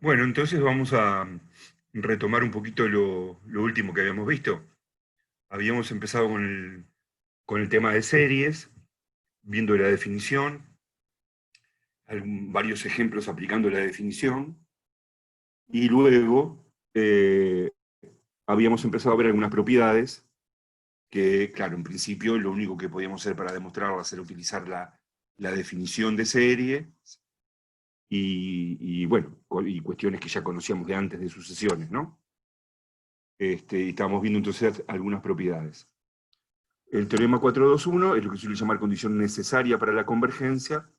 Bueno, entonces vamos a retomar un poquito lo último que habíamos visto. Habíamos empezado con el tema de series, viendo la definición, varios ejemplos aplicando la definición, y luego habíamos empezado a ver algunas propiedades que, claro, en principio lo único que podíamos hacer para demostrarlas era utilizar la definición de serie bueno, y cuestiones que ya conocíamos de antes de sucesiones, ¿no? Y estábamos viendo entonces algunas propiedades. El teorema 421 es lo que se suele llamar condición necesaria para la convergencia.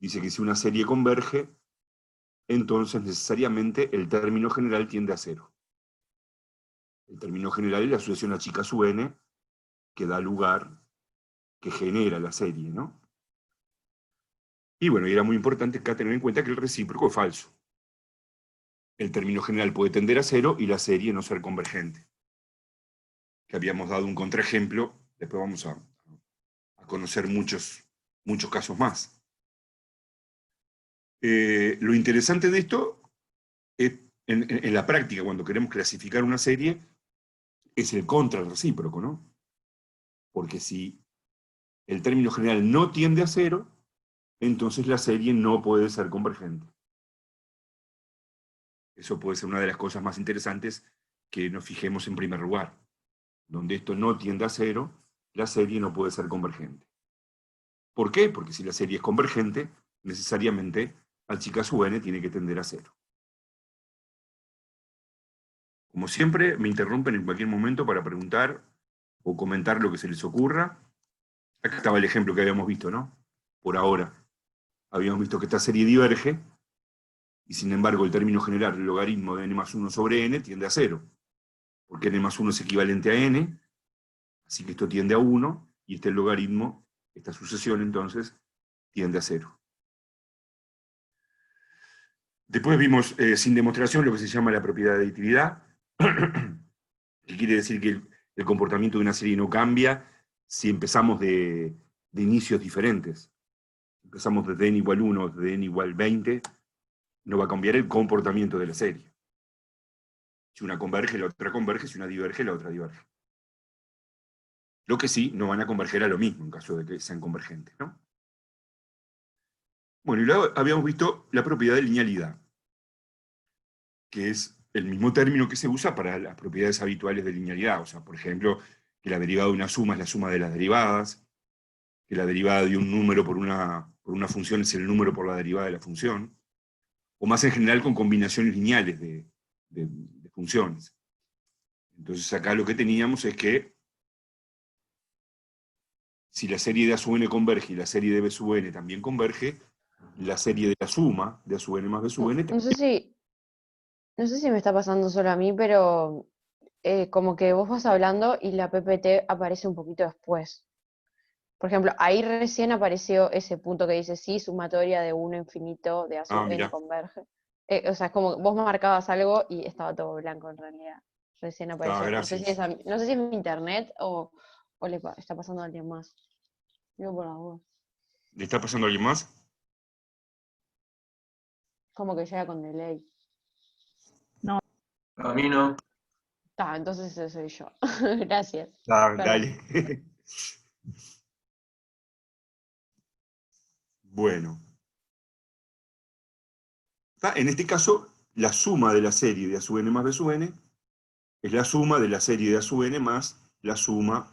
Dice que si una serie converge, entonces necesariamente el término general tiende a cero. El término general es la asociación a chica sub n que da lugar, que genera la serie, ¿no? Y bueno, y era muy importante acá tener en cuenta que el recíproco es falso. El término general puede tender a cero y la serie no ser convergente. Que habíamos dado un contraejemplo, después vamos a conocer muchos casos más. Lo interesante de esto es, en la práctica, cuando queremos clasificar una serie, es el contrarrecíproco, ¿no? Porque si el término general no tiende a cero, entonces la serie no puede ser convergente. Eso puede ser una de las cosas más interesantes que nos fijemos en primer lugar. Donde esto no tiende a cero, la serie no puede ser convergente. ¿Por qué? Porque si la serie es convergente, necesariamente al chica sub n tiene que tender a cero. Como siempre, me interrumpen en cualquier momento para preguntar o comentar lo que se les ocurra. Acá estaba el ejemplo que habíamos visto, ¿no? Por ahora. Habíamos visto que esta serie diverge, y sin embargo el término general, el logaritmo de n más 1 sobre n, tiende a cero, porque n más 1 es equivalente a n, así que esto tiende a 1, y este logaritmo, esta sucesión entonces, tiende a cero. Después vimos sin demostración lo que se llama la propiedad de aditividad, que quiere decir que el comportamiento de una serie no cambia si empezamos de inicios diferentes. Empezamos desde n igual 1, desde n igual 20, no va a cambiar el comportamiento de la serie. Si una converge, la otra converge, si una diverge, la otra diverge. Lo que sí, no van a converger a lo mismo en caso de que sean convergentes, ¿no? Bueno, y luego habíamos visto la propiedad de linealidad, que es el mismo término que se usa para las propiedades habituales de linealidad. O sea, por ejemplo, que la derivada de una suma es la suma de las derivadas, que la derivada de un número por una función es el número por la derivada de la función, o más en general con combinaciones lineales de funciones. Entonces acá lo que teníamos es que si la serie de A sub n converge y la serie de B sub n también converge, la serie de la suma de A sub n más B sub No, n no sé si, no sé si me está pasando solo a mí, pero como que vos vas hablando y la PPT aparece un poquito después. Por ejemplo, ahí recién apareció ese punto que dice sí, sumatoria de uno infinito de A Ah, sub n mira. converge. O sea, es como vos marcabas algo y estaba todo blanco en realidad. Recién Ah, apareció. gracias. No sé si es mi internet o está pasando a alguien más. Digo por la voz. ¿Le está pasando a alguien más? Como que llega con delay. No, a mí no. Ah, entonces ese soy yo. Gracias. Ah, Perdón. dale. Bueno. En este caso, la suma de la serie de A sub n más B sub n es la suma de la serie de A sub n más la suma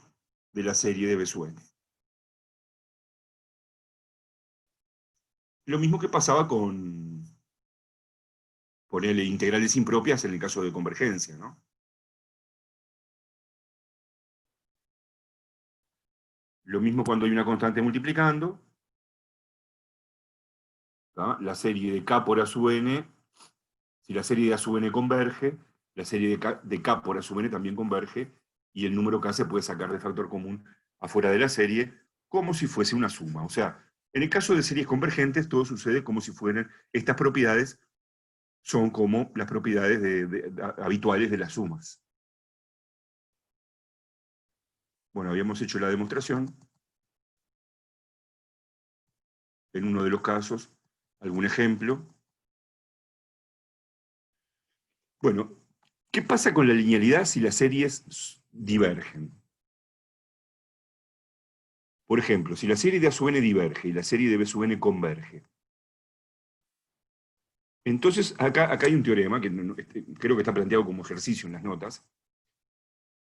de la serie de B sub n. Lo mismo que pasaba con ponerle integrales impropias en el caso de convergencia, ¿no? Lo mismo cuando hay una constante multiplicando, ¿tá? La serie de k por A sub n, si la serie de A sub n converge, la serie de k por A sub n también converge, y el número k se puede sacar de factor común afuera de la serie, como si fuese una suma. O sea, en el caso de series convergentes, todo sucede como si fueran, estas propiedades son como las propiedades habituales de las sumas. Bueno, habíamos hecho la demostración en uno de los casos, algún ejemplo. Bueno, ¿qué pasa con la linealidad si las series divergen? Por ejemplo, si la serie de A sub n diverge y la serie de B sub n converge, entonces acá hay un teorema que creo que está planteado como ejercicio en las notas.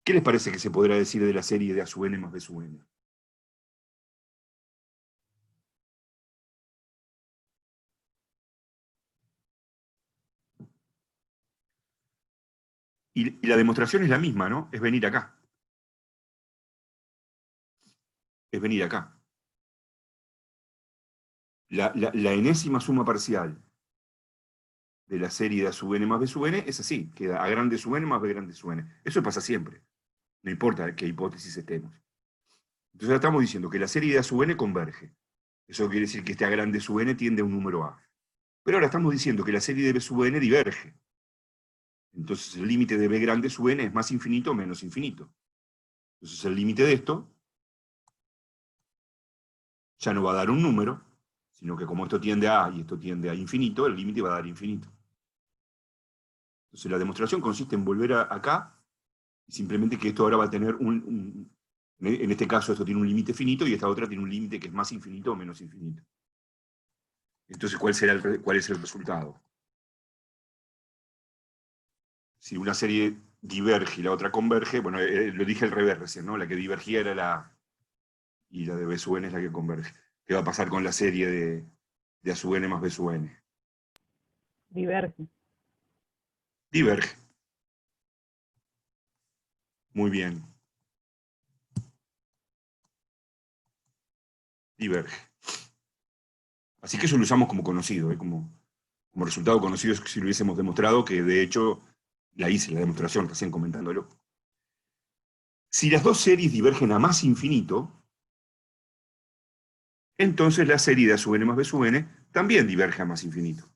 ¿Qué les parece que se podrá decir de la serie de A sub n más B sub n? Y la demostración es la misma, ¿no? Es venir acá. Es venir acá. La enésima suma parcial de la serie de A sub n más B sub n es así, queda A grande sub n más B grande sub n. Eso pasa siempre, no importa qué hipótesis estemos. Entonces ya estamos diciendo que la serie de A sub n converge. Eso quiere decir que este A grande sub n tiende a un número A. Pero ahora estamos diciendo que la serie de B sub n diverge. Entonces el límite de B grande sub n es más infinito o menos infinito. Entonces el límite de esto ya no va a dar un número, sino que como esto tiende a A y esto tiende a infinito, el límite va a dar infinito. Entonces la demostración consiste en volver acá, y simplemente que esto ahora va a tener en este caso esto tiene un límite finito, y esta otra tiene un límite que es más infinito o menos infinito. Entonces, ¿cuál es el resultado? Si una serie diverge y la otra converge, bueno, lo dije al revés recién, ¿no? La que divergía era y la de B sub n es la que converge. ¿Qué va a pasar con la serie de A sub n más B sub n? Diverge. Diverge. Muy bien. Diverge. Así que eso lo usamos como conocido, como resultado conocido si lo hubiésemos demostrado, que de hecho la hice, la demostración, recién comentándolo. Si las dos series divergen a más infinito, entonces la serie de A sub n más B sub n también diverge a más infinito.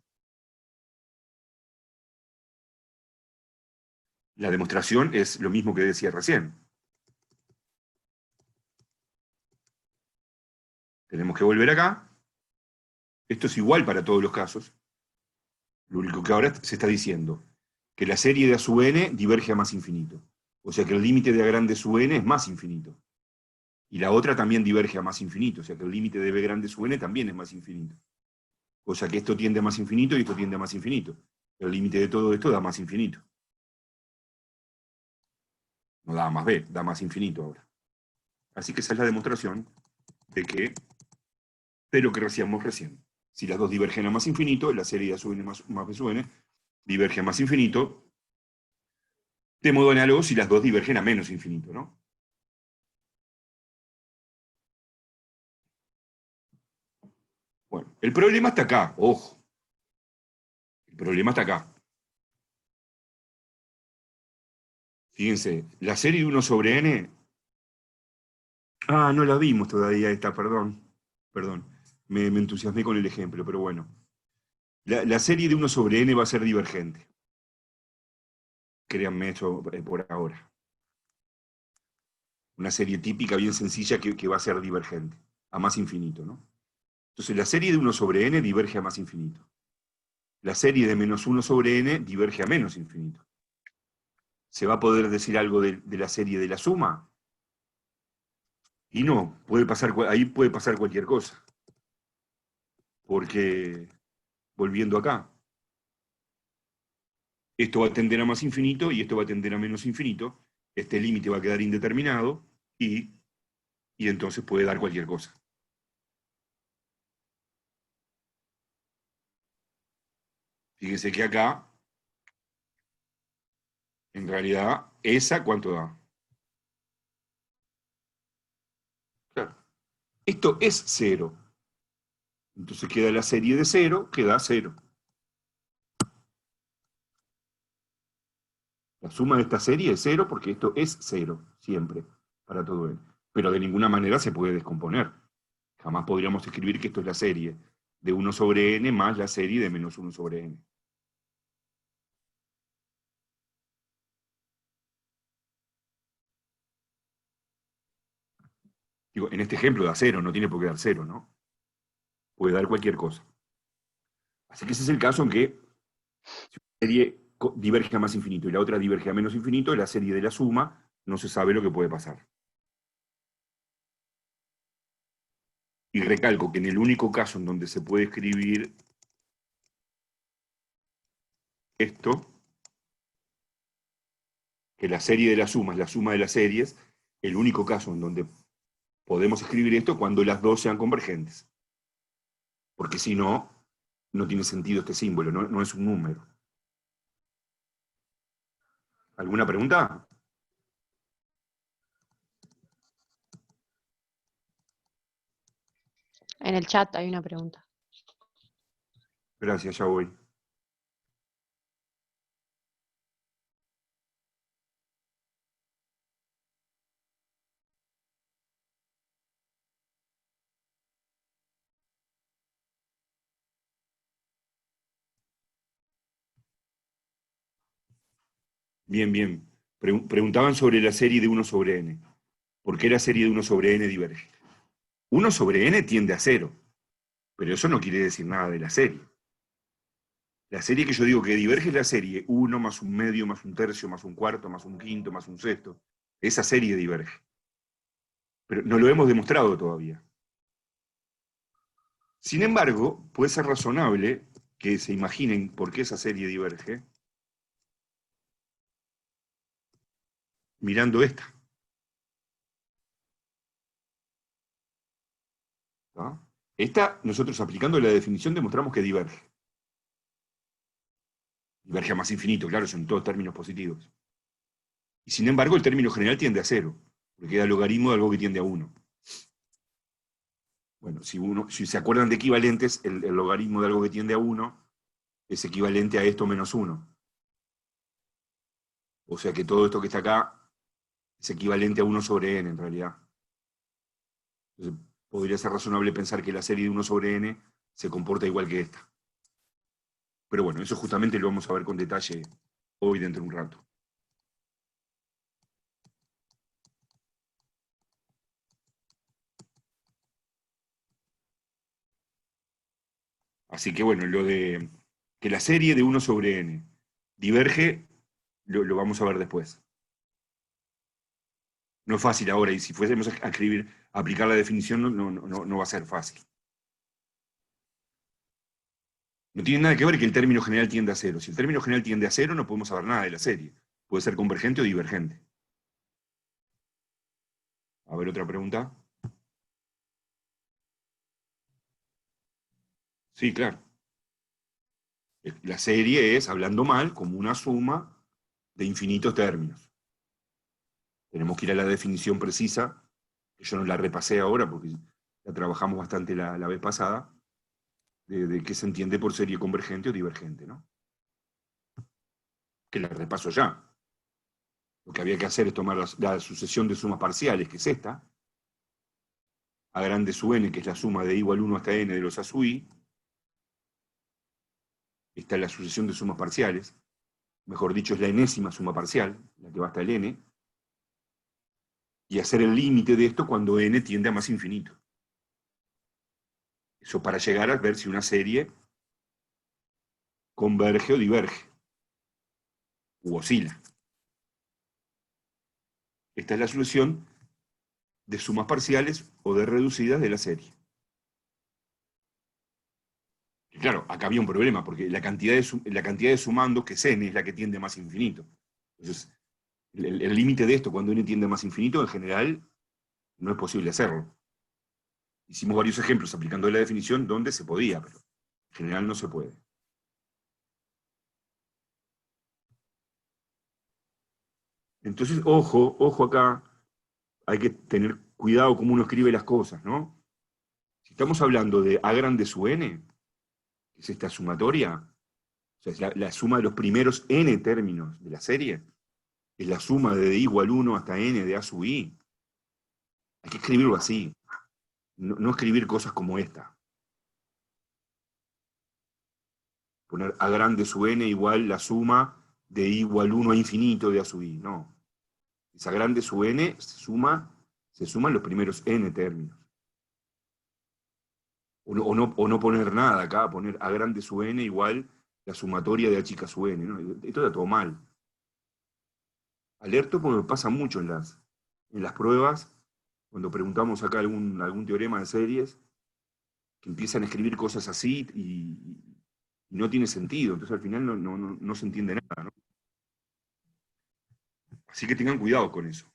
La demostración es lo mismo que decía recién. Tenemos que volver acá. Esto es igual para todos los casos. Lo único que ahora se está diciendo que la serie de A sub n diverge a más infinito. O sea que el límite de A grande sub n es más infinito. Y la otra también diverge a más infinito. O sea que el límite de B grande sub n también es más infinito. O sea que esto tiende a más infinito y esto tiende a más infinito. El límite de todo esto da más infinito. No da más B, da más infinito ahora. Así que esa es la demostración de lo que decíamos recién. Si las dos divergen a más infinito, la serie de A sub n más B sub n diverge a más infinito, de modo análogo si las dos divergen a menos infinito, ¿no? Bueno, el problema está acá, ojo. El problema está acá. Fíjense, la serie de 1 sobre n... Ah, no la vimos todavía esta, perdón. Perdón, me entusiasmé con el ejemplo, pero bueno. La serie de 1 sobre n va a ser divergente. Créanme eso por ahora. Una serie típica bien sencilla que va a ser divergente, a más infinito, ¿no? Entonces la serie de 1 sobre n diverge a más infinito. La serie de menos 1 sobre n diverge a menos infinito. ¿Se va a poder decir algo de la serie de la suma? Y no, ahí puede pasar cualquier cosa. Porque, volviendo acá, esto va a tender a más infinito y esto va a tender a menos infinito. Este límite va a quedar indeterminado y entonces puede dar cualquier cosa. Fíjense que acá, en realidad, esa, ¿cuánto da? Claro. Esto es 0. Entonces queda la serie de 0, que da 0. La suma de esta serie es 0 porque esto es 0, siempre, para todo n. Pero de ninguna manera se puede descomponer. Jamás podríamos escribir que esto es la serie de 1 sobre n más la serie de menos 1 sobre n. Digo, en este ejemplo da 0, no tiene por qué dar 0, ¿no? Puede dar cualquier cosa. Así que ese es el caso en que si una serie diverge a más infinito y la otra diverge a menos infinito, la serie de la suma no se sabe lo que puede pasar. Y recalco que en el único caso en donde se puede escribir esto, que la serie de la suma es la suma de las series, el único caso en donde podemos escribir esto cuando las dos sean convergentes. Porque si no, no tiene sentido este símbolo, no es un número. ¿Alguna pregunta? En el chat hay una pregunta. Gracias, ya voy. Bien, bien. Preguntaban sobre la serie de 1 sobre n. ¿Por qué la serie de 1 sobre n diverge? 1 sobre n tiende a 0, pero eso no quiere decir nada de la serie. La serie que yo digo que diverge es la serie 1 más un medio, más un tercio, más un cuarto, más un quinto, más un sexto. Esa serie diverge. Pero no lo hemos demostrado todavía. Sin embargo, puede ser razonable que se imaginen por qué esa serie diverge mirando esta. ¿Tá? Esta, nosotros aplicando la definición demostramos que diverge. Diverge a más infinito, claro, son todos términos positivos. Y sin embargo, el término general tiende a 0, porque queda logaritmo de algo que tiende a 1. Bueno, si se acuerdan de equivalentes, el logaritmo de algo que tiende a 1 es equivalente a esto menos 1. O sea que todo esto que está acá es equivalente a 1 sobre n en realidad. Entonces, podría ser razonable pensar que la serie de 1 sobre n se comporta igual que esta. Pero bueno, eso justamente lo vamos a ver con detalle hoy dentro de un rato. Así que bueno, lo de que la serie de 1 sobre n diverge, lo vamos a ver después. No es fácil ahora, y si fuésemos a escribir, a aplicar la definición, no va a ser fácil. No tiene nada que ver que el término general tiende a 0. Si el término general tiende a 0, no podemos saber nada de la serie. Puede ser convergente o divergente. A ver, otra pregunta. Sí, claro. La serie es, hablando mal, como una suma de infinitos términos. Tenemos que ir a la definición precisa, que yo no la repasé ahora porque la trabajamos bastante la vez pasada, de qué se entiende por serie convergente o divergente, ¿no? Que la repaso ya. Lo que había que hacer es tomar la sucesión de sumas parciales, que es esta, a grande su n, que es la suma de i igual 1 hasta n de los a su i. Esta es la sucesión de sumas parciales. Mejor dicho, es la enésima suma parcial, la que va hasta el n. Y hacer el límite de esto cuando n tiende a más infinito. Eso para llegar a ver si una serie converge o diverge, u oscila. Esta es la solución de sumas parciales o de reducidas de la serie. Y claro, acá había un problema, porque la cantidad de sumando, que es n, es la que tiende a más infinito. Entonces, el límite de esto, cuando n tiende a más infinito, en general, no es posible hacerlo. Hicimos varios ejemplos aplicando la definición donde se podía, pero en general no se puede. Entonces, ojo acá, hay que tener cuidado cómo uno escribe las cosas, ¿no? Si estamos hablando de a grande su n, que es esta sumatoria, o sea, es la suma de los primeros n términos de la serie, es la suma de i igual 1 hasta n de a sub i. Hay que escribirlo así, no escribir cosas como esta. Poner a grande su n igual la suma de i igual 1 a infinito de a sub i, no. Esa grande su n se suman los primeros n términos. O no poner nada acá, poner a grande su n igual la sumatoria de H y K sub n, ¿no? Esto está todo mal. Alerto porque me pasa mucho en las pruebas, cuando preguntamos acá algún teorema de series, que empiezan a escribir cosas así y no tiene sentido, entonces al final no se entiende nada, ¿no? Así que tengan cuidado con eso.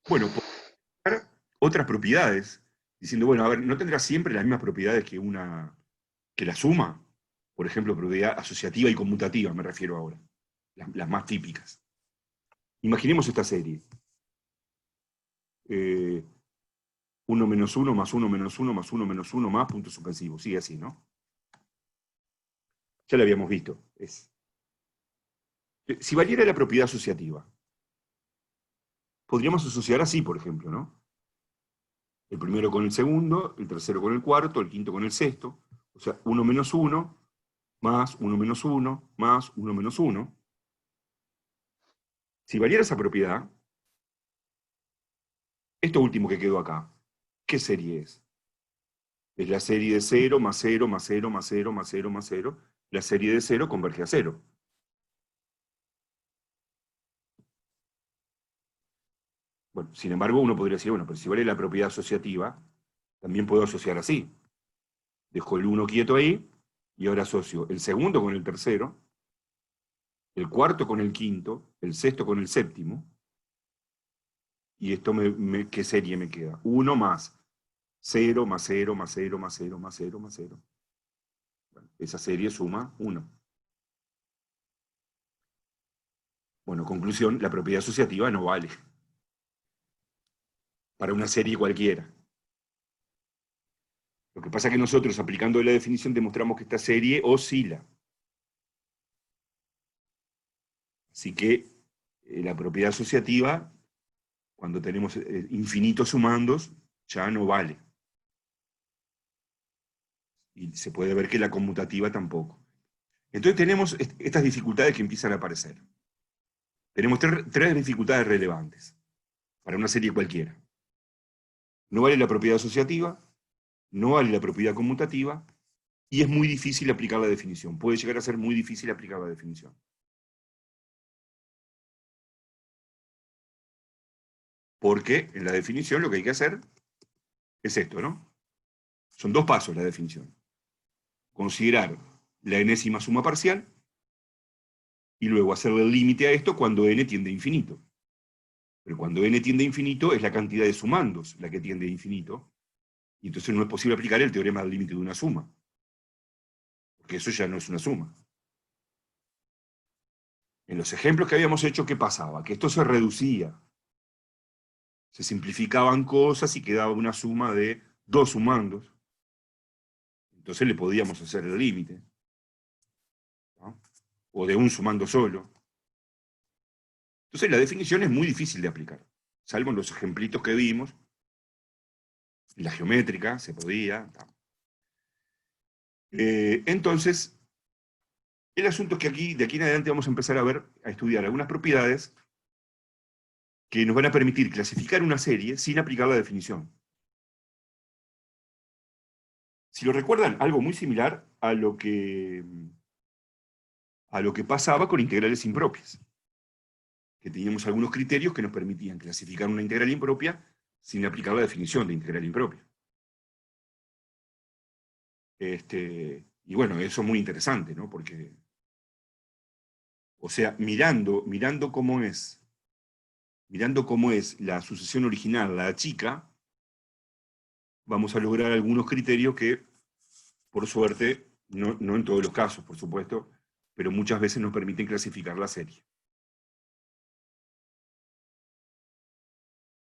Bueno, por otras propiedades, diciendo, bueno, a ver, ¿no tendrá siempre las mismas propiedades que la suma? Por ejemplo, propiedad asociativa y conmutativa, me refiero ahora, las más típicas. Imaginemos esta serie. 1 menos 1 más 1 menos 1 más 1 menos 1 más punto suspensivo. Sigue así, ¿no? Ya lo habíamos visto. Si valiera la propiedad asociativa, podríamos asociar así, por ejemplo, ¿no? El primero con el segundo, el tercero con el cuarto, el quinto con el sexto. O sea, 1 menos 1 más 1 menos 1 más 1 menos 1. Si valiera esa propiedad, esto último que quedó acá, ¿qué serie es? Es la serie de 0 más 0 más 0 más 0 más 0 más 0. La serie de 0 converge a 0. Bueno, sin embargo, uno podría decir, bueno, pero si vale la propiedad asociativa, también puedo asociar así. Dejo el 1 quieto ahí, y ahora asocio el segundo con el tercero, el cuarto con el quinto, el sexto con el séptimo, y esto, ¿qué serie me queda? 1 más 0 más 0 más 0 más 0 más 0 más 0. Bueno, esa serie suma 1. Bueno, conclusión, la propiedad asociativa no vale para una serie cualquiera. Lo que pasa es que nosotros, aplicando la definición, demostramos que esta serie oscila. Así que la propiedad asociativa, cuando tenemos infinitos sumandos, ya no vale. Y se puede ver que la conmutativa tampoco. Entonces tenemos estas dificultades que empiezan a aparecer. Tenemos tres dificultades relevantes para una serie cualquiera. No vale la propiedad asociativa, no vale la propiedad conmutativa, y es muy difícil aplicar la definición. Puede llegar a ser muy difícil aplicar la definición. Porque en la definición lo que hay que hacer es esto, ¿no? Son dos pasos la definición. Considerar la enésima suma parcial y luego hacerle el límite a esto cuando n tiende a infinito. Pero cuando n tiende a infinito es la cantidad de sumandos la que tiende a infinito, y entonces no es posible aplicar el teorema del límite de una suma. Porque eso ya no es una suma. En los ejemplos que habíamos hecho, ¿qué pasaba? Que esto se reducía. Se simplificaban cosas y quedaba una suma de dos sumandos. Entonces le podíamos hacer el límite, ¿no? O de un sumando solo. Entonces la definición es muy difícil de aplicar, salvo en los ejemplitos que vimos. La geométrica se podía. Entonces, el asunto es que de aquí en adelante vamos a empezar a estudiar algunas propiedades que nos van a permitir clasificar una serie sin aplicar la definición. Si lo recuerdan, algo muy similar a lo que pasaba con integrales impropias, que teníamos algunos criterios que nos permitían clasificar una integral impropia sin aplicar la definición de integral impropia. Y bueno, eso es muy interesante, ¿no? Porque, o sea, mirando cómo es la sucesión original, la chica, vamos a lograr algunos criterios que, por suerte, no en todos los casos, por supuesto, pero muchas veces nos permiten clasificar la serie.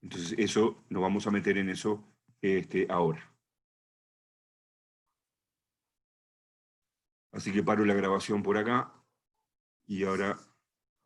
Entonces, eso, nos vamos a meter en eso ahora. Así que paro la grabación por acá, y ahora